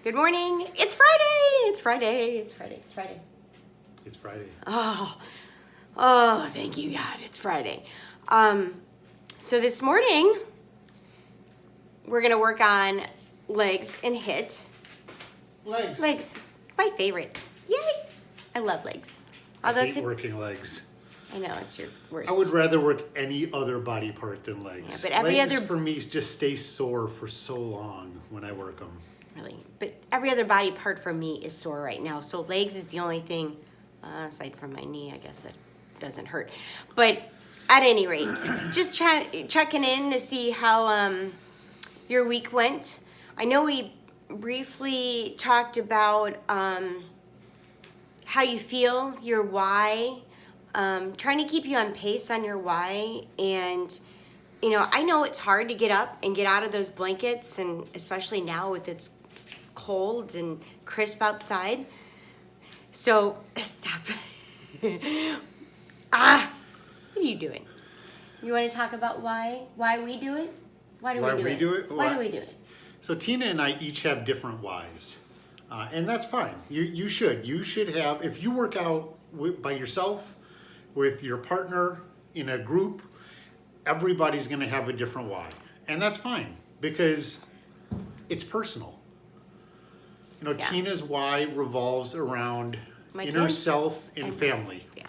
Good morning. It's Friday. It's Friday. It's Friday. It's Friday. It's Friday. Oh, thank you, God. It's Friday. So this morning, we're going to work on legs and hit. Legs. Legs. My favorite. Yay. I love legs. I hate working legs. I know, it's your worst. I would rather work any other body part than legs. Yeah, but every legs other... for me just stay sore for so long when I work them. Really. But every other body part for me is sore right now. So legs is the only thing, aside from my knee, I guess, that doesn't hurt. But at any rate, just checking in to see how your week went. I know we briefly talked about how you feel, your why, trying to keep you on pace on your why. And, you know, I know it's hard to get up and get out of those blankets, and especially now with it's cold and crisp outside. So, stop. What are you doing? You want to talk about why we do it? Why do we do it? Why do we do it? So Tina and I each have different whys. And that's fine. You should have, if you work out by yourself, with your partner, in a group, everybody's going to have a different why. And that's fine, because it's personal. You know, yeah. Tina's why revolves around inner self and family. Yeah.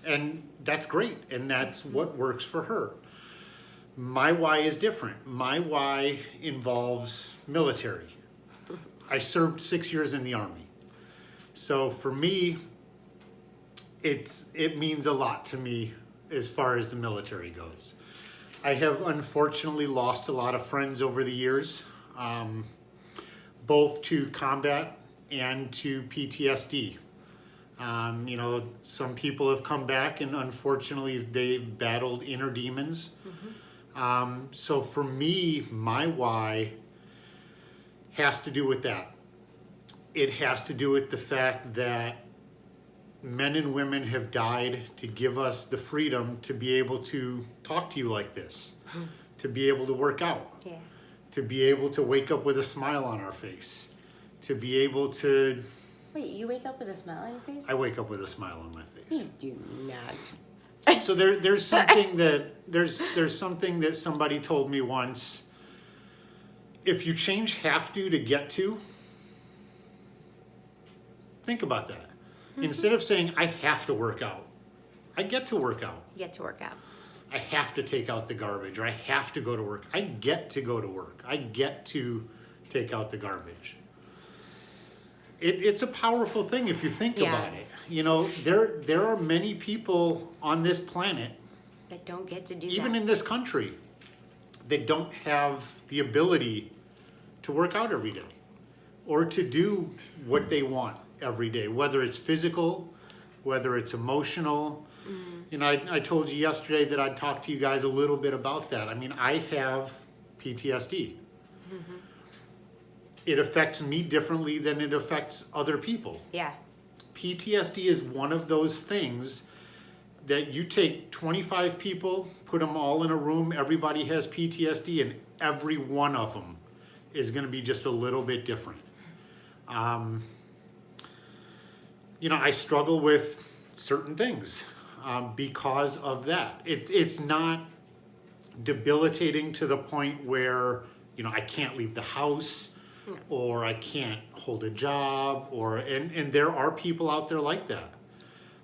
And that's great, and that's what works for her. My why is different. My why involves military. I served 6 years in the Army. So for me, it means a lot to me as far as the military goes. I have unfortunately lost a lot of friends over the years, both to combat and to PTSD. You know, some people have come back and unfortunately they've battled inner demons. Mm-hmm. So for me, my why has to do with that. It has to do with the fact that men and women have died to give us the freedom to be able to talk to you like this, to be able to work out, to be able to wake up with a smile on our face, to be able to... Wait, you wake up with a smile on your face? I wake up with a smile on my face. You do not. So there's something there's something that somebody told me once. If you change have to get to, think about that. Mm-hmm. Instead of saying, I have to work out, I get to work out. You get to work out. I have to take out the garbage, or I have to go to work. I get to go to work. I get to take out the garbage. It's a powerful thing if you think about it. You know, there are many people on this planet that don't get to do even that. In this country, that don't have the ability to work out every day or to do what they want every day, whether it's physical, whether it's emotional. Mm-hmm. You know, I told you yesterday that I'd talk to you guys a little bit about that. I mean, I have PTSD. Mm-hmm. It affects me differently than it affects other people. Yeah. PTSD is one of those things that you take 25 people, put them all in a room, everybody has PTSD, and every one of them is going to be just a little bit different. You know, I struggle with certain things because of that. It's not debilitating to the point where, you know, I can't leave the house. No. Or I can't hold a job, and there are people out there like that.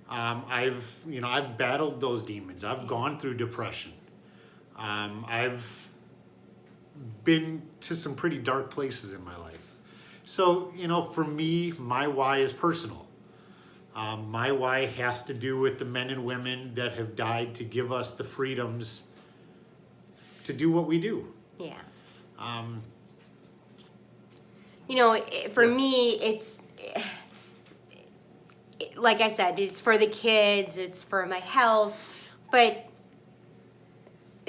I've battled those demons. I've gone through depression. I've been to some pretty dark places in my life. So, you know, for me, my why is personal. My why has to do with the men and women that have died to give us the freedoms to do what we do. Yeah. You know, for me, it's, like I said, it's for the kids, it's for my health, but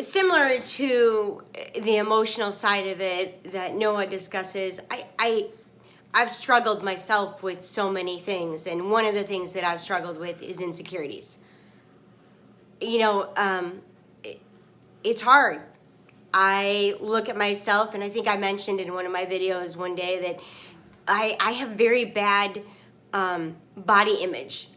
similar to the emotional side of it that Noah discusses, I've struggled myself with so many things, and one of the things that I've struggled with is insecurities. You know, it's hard. I look at myself, and I think I mentioned in one of my videos one day that I have very bad body image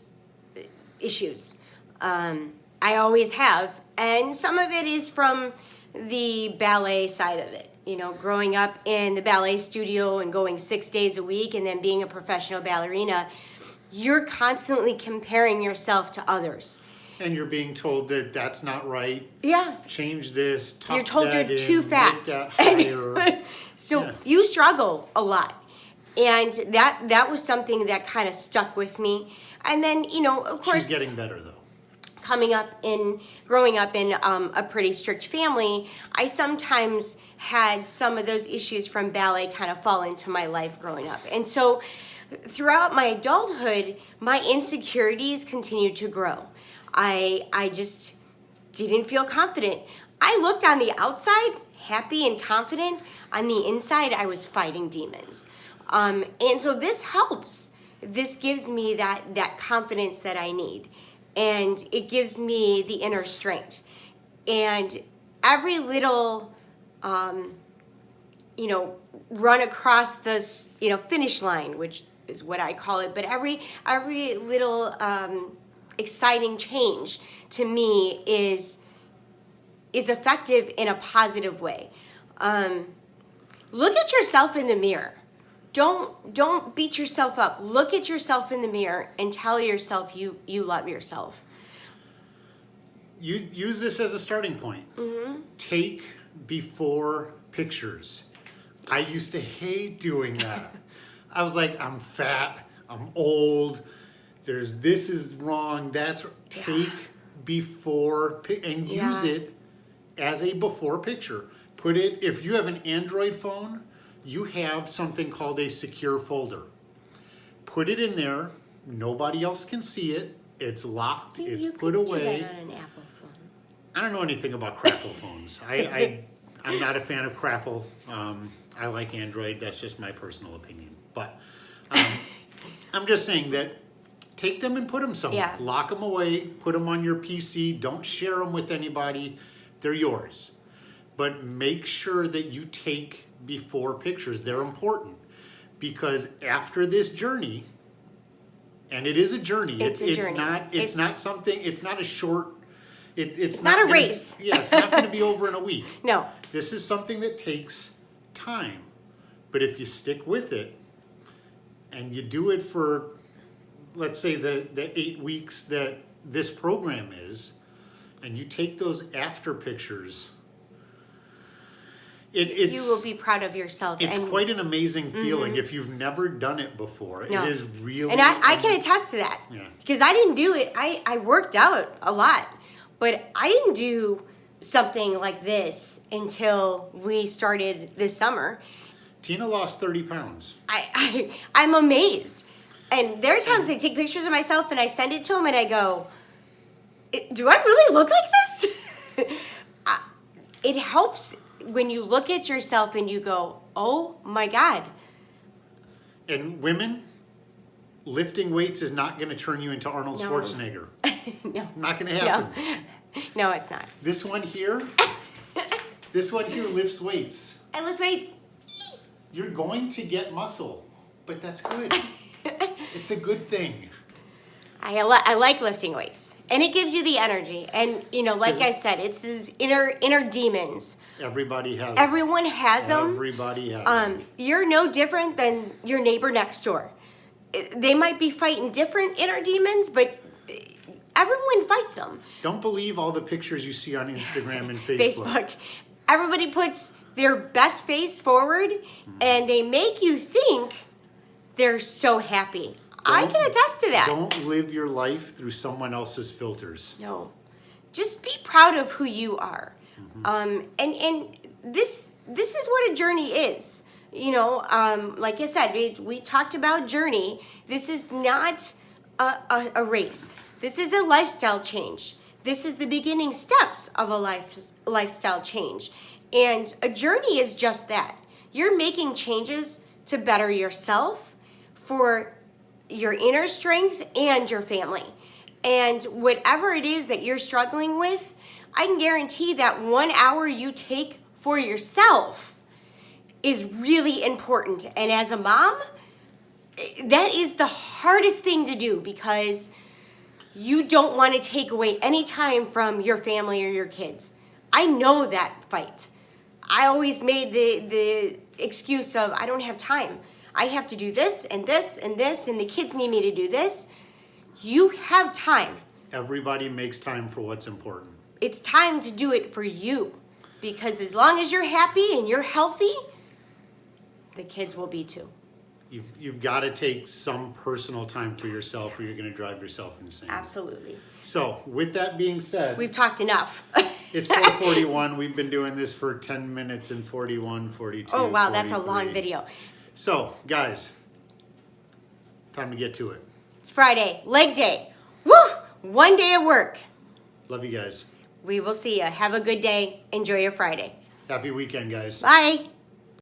issues. I always have. And some of it is from the ballet side of it. You know, growing up in the ballet studio and going 6 days a week and then being a professional ballerina, you're constantly comparing yourself to others. And you're being told that that's not right. Yeah. Change this. Tuck You're told that you're in, too make fat. that higher. So Yeah. you struggle a lot. And that was something that kind of stuck with me. And then, you know, of course, She's getting better though. growing up in a pretty strict family, I sometimes had some of those issues from ballet kind of fall into my life growing up. And so throughout my adulthood, my insecurities continued to grow. I just didn't feel confident. I looked on the outside happy and confident. On the inside, I was fighting demons. And so this helps. This gives me that confidence that I need. And it gives me the inner strength. And every little, you know, run across this, you know, finish line, which is what I call it, but every little exciting change to me is effective in a positive way. Look at yourself in the mirror. Don't beat yourself up. Look at yourself in the mirror and tell yourself you love yourself. You use this as a starting point. Mm-hmm. Take before pictures. I used to hate doing that. I was like, I'm fat, I'm old, this is wrong, that's take before and use it as a before picture. Put it, if you have an Android phone, you have something called a secure folder. Put it in there, nobody else can see it, it's locked, it's put away. Do that on an Apple phone. I don't know anything about Crackle phones. I'm not a fan of Crackle. I like Android, that's just my personal opinion. But I'm just saying that take them and put them somewhere. Yeah. Lock them away, put them on your PC, don't share them with anybody. They're yours. But make sure that you take before pictures. They're important because after this journey, and it is a journey. It's a journey. It's not something. It's not a short. It's not a gonna, race. Yeah, it's not going to be over in a week. No. This is something that takes time. But if you stick with it, and you do it for, let's say, the 8 weeks that this program is, and you take those after pictures, you will be proud of yourself. It's and quite an amazing feeling. If you've never done it before, No. it is really... And I can attest to that. Yeah. Because I didn't do it. I worked out a lot. But I didn't do something like this until we started this summer. Tina lost 30 pounds. I'm amazed. And there are times I take pictures of myself and I send it to them and I go, do I really look like this? It helps when you look at yourself and you go, oh my God. And women, lifting weights is not going to turn you into Arnold No. Schwarzenegger. No. Not going to happen. No, it's not. This one here lifts weights. I lift weights. You're going to get muscle, but that's good. It's a good thing. I like lifting weights, and it gives you the energy. And you know, like I said, it's these inner demons. Everybody has Everyone has them. Everybody has them. You're no different than your neighbor next door. They might be fighting different inner demons, but everyone fights them. Don't believe all the pictures you see on Instagram and Facebook. Everybody puts their best face forward, and they make you think they're so happy. I can attest to that. Don't live your life through someone else's filters. No. Just be proud of who you are. And this is what a journey is. You know, like I said, we talked about journey. This is not a race. This is a lifestyle change. This is the beginning steps of a lifestyle change. And a journey is just that. You're making changes to better yourself for your inner strength and your family. And whatever it is that you're struggling with, I can guarantee that 1 hour you take for yourself is really important. And as a mom, that is the hardest thing to do because you don't want to take away any time from your family or your kids. I know that fight. I always made the excuse of I don't have time. I have to do this and this and this, and the kids need me to do this. You have time. Everybody makes time for what's important. It's time to do it for you. Because as long as you're happy and you're healthy, the kids will be too. You've got to take some personal time for yourself or you're going to drive yourself insane. Absolutely. So with that being said, We've talked enough. it's 4:41. We've been doing this for 10 minutes and 41, 42, Oh, wow, that's a 43. long video. So, guys, time to get to it. It's Friday, leg day. Woo! One day of work. Love you guys. We will see you. Have a good day. Enjoy your Friday. Happy weekend, guys. Bye.